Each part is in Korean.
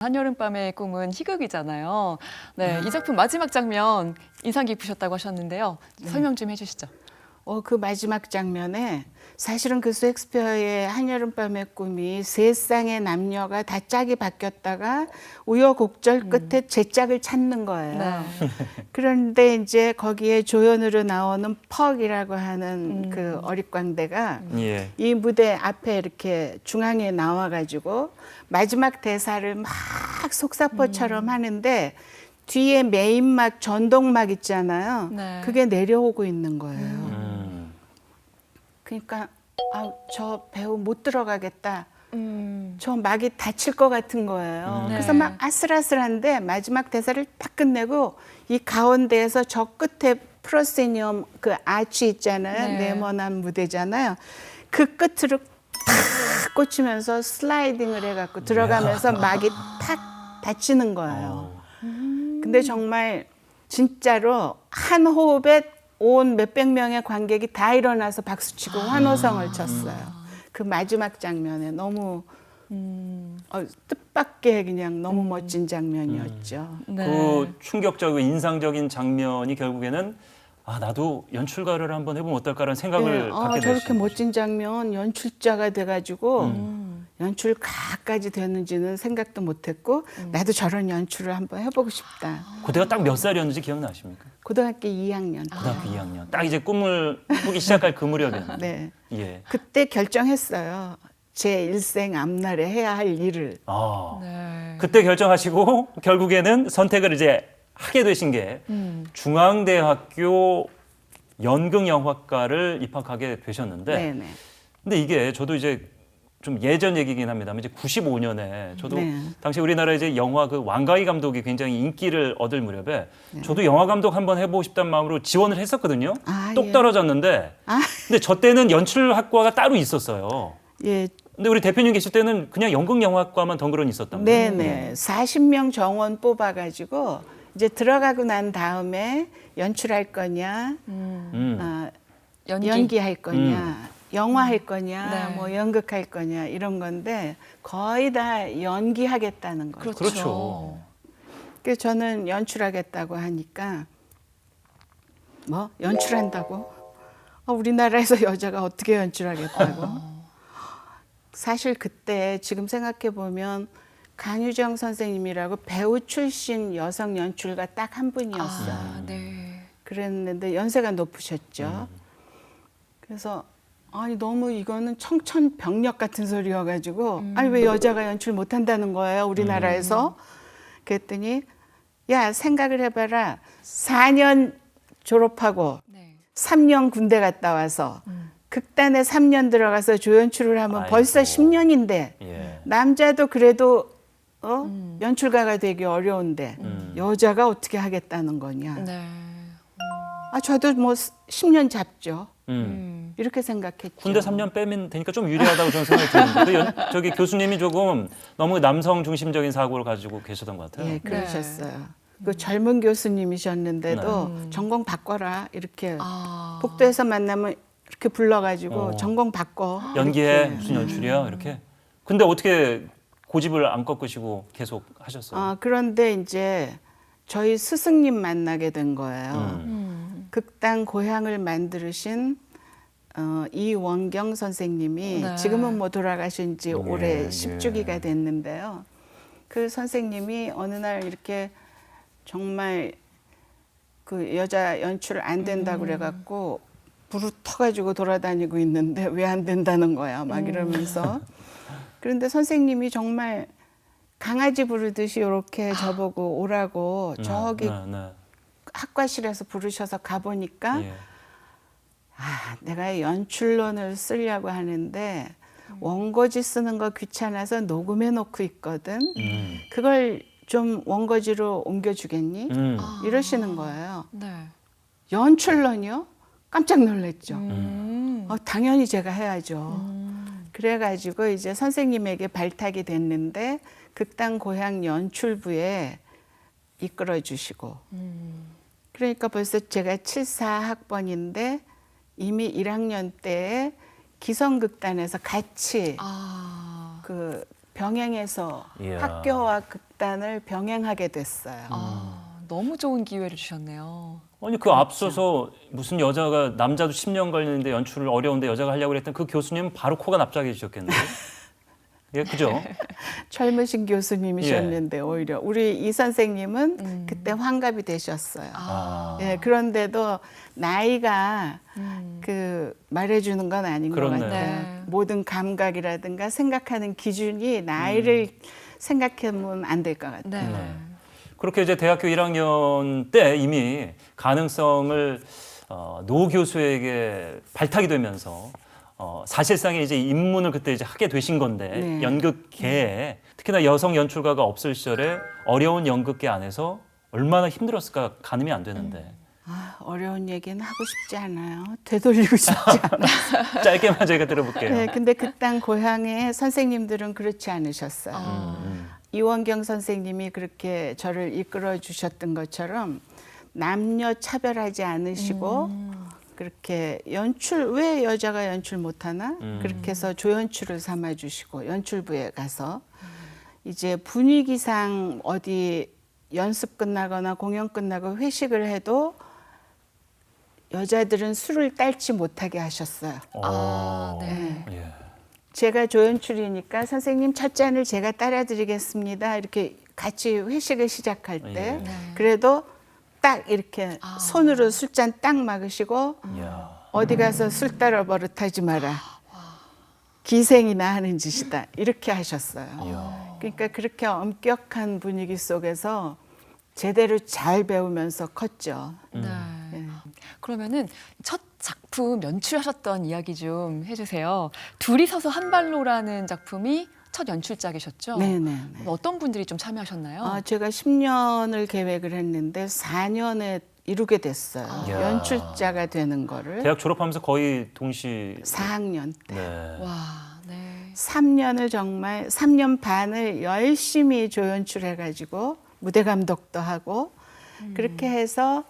한여름밤의 꿈은 희극이잖아요. 네, 이 작품 마지막 장면 인상 깊으셨다고 하셨는데요. 설명 좀 해주시죠. 그 마지막 장면에 사실은 그 셰익스피어의 한여름밤의 꿈이 세 쌍의 남녀가 다 짝이 바뀌었다가 우여곡절 끝에 제 짝을 찾는 거예요. 네. 그런데 이제 거기에 조연으로 나오는 퍽이라고 하는 그 어릿광대가 예. 이 무대 앞에 이렇게 중앙에 나와가지고 마지막 대사를 막 속사포처럼 하는데 뒤에 메인막 전동막 있잖아요. 네. 그게 내려오고 있는 거예요. 그러니까 저 배우 못 들어가겠다. 저 막이 다칠 것 같은 거예요. 네. 그래서 막 아슬아슬한데 마지막 대사를 딱 끝내고 이 가운데에서 저 끝에 프로세니엄 그 아치 있잖아요. 네. 네모난 무대잖아요. 그 끝으로 탁 꽂히면서 슬라이딩을 해갖고 들어가면서 막이 탁 다치는 거예요. 근데 정말 진짜로 한 호흡에 온 몇백 명의 관객이 다 일어나서 박수치고 환호성을 쳤어요. 그 마지막 장면에 너무 뜻밖의 그냥 너무 멋진 장면이었죠. 네. 그 충격적이고 인상적인 장면이 결국에는 나도 연출가를 한번 해보면 어떨까라는 생각을 갖게 저렇게 되신 멋진 장면 연출자가 돼가지고 연출가까지 되는지는 생각도 못했고 나도 저런 연출을 한번 해보고 싶다. 그때가 딱 몇 살이었는지 기억나십니까? 고등학교 2학년. 고등학교 2학년. 딱 이제 꿈을 꾸기 시작할 그 무렵이었는데. 네. 예. 그때 결정했어요. 제 일생 앞날에 해야 할 일을. 네. 그때 결정하시고 결국에는 선택을 이제 하게 되신 게 중앙대학교 연극영화과를 입학하게 되셨는데 네네. 근데 이게 저도 이제 좀 예전 얘기긴 합니다만 이제 95년에 저도 네. 당시 우리나라 이제 영화 그 왕가희 감독이 굉장히 인기를 얻을 무렵에 저도 영화 감독 한번 해보고 싶다는 마음으로 지원을 했었거든요. 똑 예. 떨어졌는데 근데 저 때는 연출학과가 따로 있었어요. 예. 근데 우리 대표님 계실 때는 그냥 연극영화과만 덩그러니 있었단 말이에요. 네네. 40명 정원 뽑아가지고 이제 들어가고 난 다음에 연출할 거냐, 연기할 거냐, 영화 할 거냐, 네. 뭐 연극할 거냐 이런 건데 거의 다 연기하겠다는 거죠. 그렇죠. 그래서 저는 연출하겠다고 하니까 뭐 연출한다고? 우리나라에서 여자가 어떻게 연출하겠다고? 사실 그때 지금 생각해 보면 강유정 선생님이라고 배우 출신 여성 연출가 딱 한 분이었어요. 네. 그랬는데 연세가 높으셨죠. 그래서 아니 너무 이거는 청천벽력 같은 소리여가지고 아니 왜 여자가 연출 못한다는 거예요 우리나라에서? 그랬더니 야 생각을 해봐라. 4년 졸업하고 네. 3년 군대 갔다 와서 극단에 3년 들어가서 조연출을 하면 아이고. 벌써 10년인데 예. 남자도 그래도 연출가가 되기 어려운데 여자가 어떻게 하겠다는 거냐. 네. 저도 뭐 10년 잡죠. 음. 이렇게 생각했죠. 군대 3년 빼면 되니까 좀 유리하다고 저는 생각이 드는데 저기 교수님이 조금 너무 남성 중심적인 사고를 가지고 계셨던 것 같아요. 예, 그러셨어요. 그 젊은 교수님이셨는데도 전공 바꿔라 이렇게 복도에서 만나면 이렇게 불러가지고 전공 바꿔. 연기해 이렇게. 무슨 연출이야 이렇게. 근데 어떻게 고집을 안 꺾으시고 계속 하셨어요? 그런데 이제 저희 스승님 만나게 된 거예요. 극단 고향을 만드신 이원경 선생님이 네. 지금은 뭐 돌아가신 지 올해 예. 10주기가 됐는데요. 그 선생님이 어느 날 이렇게 정말 그 여자 연출 안 된다고 그래갖고 부르터가지고 돌아다니고 있는데 왜 안 된다는 거야 막 이러면서 그런데 선생님이 정말 강아지 부르듯이 이렇게 저보고 오라고 저기 네. 학과실에서 부르셔서 가보니까 예. 내가 연출론을 쓰려고 하는데 원고지 쓰는 거 귀찮아서 녹음해 놓고 있거든. 그걸 좀 원고지로 옮겨주겠니? 이러시는 거예요. 네. 연출론이요? 깜짝 놀랐죠. 당연히 제가 해야죠. 그래가지고 이제 선생님에게 발탁이 됐는데 극단 고향 연출부에 이끌어 주시고 그러니까 벌써 제가 74학번인데 이미 1학년 때에 기성극단에서 같이 그 병행해서 이야. 학교와 극단을 병행하게 됐어요. 너무 좋은 기회를 주셨네요. 아니 그 앞서서 무슨 여자가 남자도 10년 걸리는데 연출을 어려운데 여자가 하려고 그랬던 그 교수님은 바로 코가 납작해지셨겠네요. 예, 그죠? 젊으신 교수님이셨는데 오히려 우리 이 선생님은 그때 환갑이 되셨어요. 예, 그런데도 나이가 그 말해주는 건 아닌 것 그렇네요. 같아요. 네. 모든 감각이라든가 생각하는 기준이 나이를 생각하면 안 될 것 같아요. 네. 네. 그렇게 이제 대학교 1학년 때 이미 가능성을 노 교수에게 발탁이 되면서 사실상의 이제 입문을 그때 이제 하게 되신 건데 네. 연극계에 특히나 여성 연출가가 없을 시절에 어려운 연극계 안에서 얼마나 힘들었을까 가늠이 안 되는데 아, 어려운 얘기는 하고 싶지 않아요. 되돌리고 싶지 않아요. 짧게만 저희가 들어볼게요. 네, 근데 그 땅 고향의 선생님들은 그렇지 않으셨어요. 이원경 선생님이 그렇게 저를 이끌어 주셨던 것처럼 남녀 차별하지 않으시고 그렇게 연출 왜 여자가 연출 못하나 그렇게 해서 조연출을 삼아주시고 연출부에 가서 이제 분위기상 어디 연습 끝나거나 공연 끝나고 회식을 해도 여자들은 술을 딸지 못하게 하셨어요. 네. 예. 제가 조연출이니까 선생님 첫 잔을 제가 따라드리겠습니다. 이렇게 같이 회식을 시작할 때 예. 그래도 딱 이렇게 손으로 술잔 딱 막으시고 이야. 어디 가서 술 따라 버릇하지 마라. 기생이나 하는 짓이다. 이렇게 하셨어요. 그러니까 그렇게 엄격한 분위기 속에서 제대로 잘 배우면서 컸죠. 네. 예. 그러면은 첫 작품 연출하셨던 이야기 좀 해주세요. 둘이 서서 한 발로라는 작품이 첫 연출작이셨죠? 네네. 어떤 분들이 좀 참여하셨나요? 제가 10년을 계획을 했는데 4년에 이루게 됐어요. 이야. 연출자가 되는 거를 대학 졸업하면서 거의 동시 4학년 때. 네. 와, 네. 3년을 정말 3년 반을 열심히 조연출해가지고 무대 감독도 하고 그렇게 해서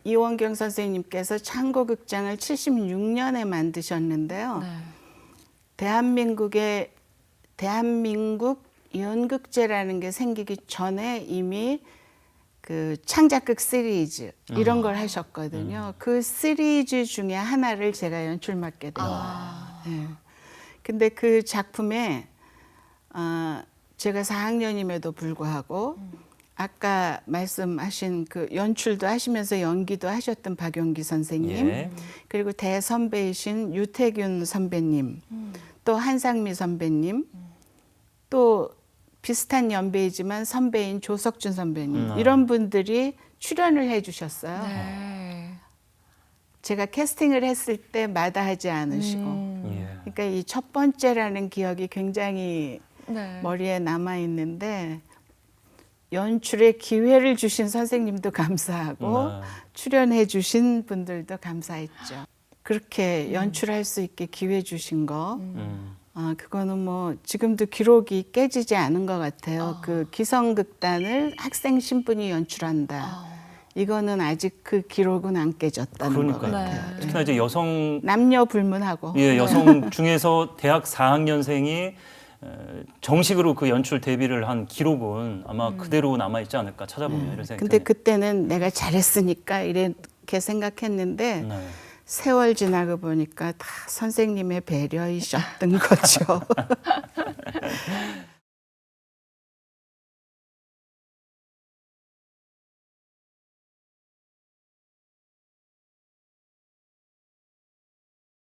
이원경 선생님께서 창고극장을 76년에 만드셨는데요. 네. 대한민국 연극제라는 게 생기기 전에 이미 그 창작극 시리즈 이런 걸 하셨거든요. 그 시리즈 중에 하나를 제가 연출 맡게 됐어요. 네. 근데 그 작품에 제가 4학년임에도 불구하고 아까 말씀하신 그 연출도 하시면서 연기도 하셨던 박용기 선생님 예. 그리고 대선배이신 유태균 선배님 또 한상미 선배님 또 비슷한 연배이지만 선배인 조석준 선배님 이런 분들이 출연을 해주셨어요. 네. 제가 캐스팅을 했을 때 마다하지 않으시고 예. 그러니까 이 첫 번째라는 기억이 굉장히 네. 머리에 남아 있는데 연출의 기회를 주신 선생님도 감사하고 네. 출연해 주신 분들도 감사했죠. 그렇게 연출할 수 있게 기회 주신 거 그거는 뭐 지금도 기록이 깨지지 않은 것 같아요. 그 기성극단을 학생 신분이 연출한다. 이거는 아직 그 기록은 안 깨졌다는 것 그러니까요. 같아요. 네. 특히나 이제 여성 남녀 불문하고 여성 중에서 대학 4학년생이 정식으로 그 연출 데뷔를 한 기록은 아마 그대로 남아 있지 않을까 찾아보면 이런 생각이 근데 드네요. 그때는 내가 잘했으니까 이렇게 생각했는데 네. 세월 지나고 보니까 다 선생님의 배려이셨던 거죠.